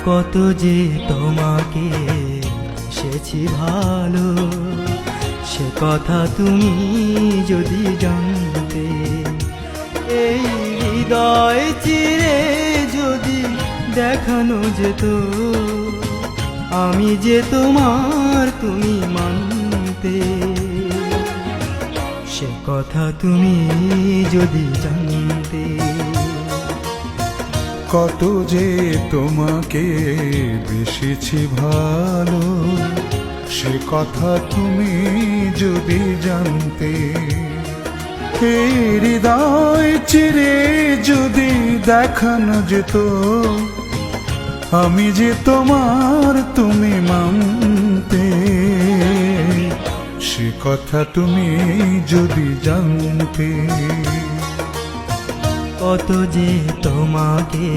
কত যে তোমাকে সেছি ভালো, সে কথা তুমি যদি জানতে। এই হৃদয় চিরে যদি দেখানো যেত, আমি যে তোমার তুমি মানতে। সে কথা তুমি যদি জানতে। কত যে তোমাকে বেসেছি ভালো, সে কথা তুমি যদি জানতে। এই হৃদয় চিরে যদি দেখানো যেত, আমি যে তোমার তুমি মানতে। সে কথা তুমি যদি জানতে। কত যে তোমাকে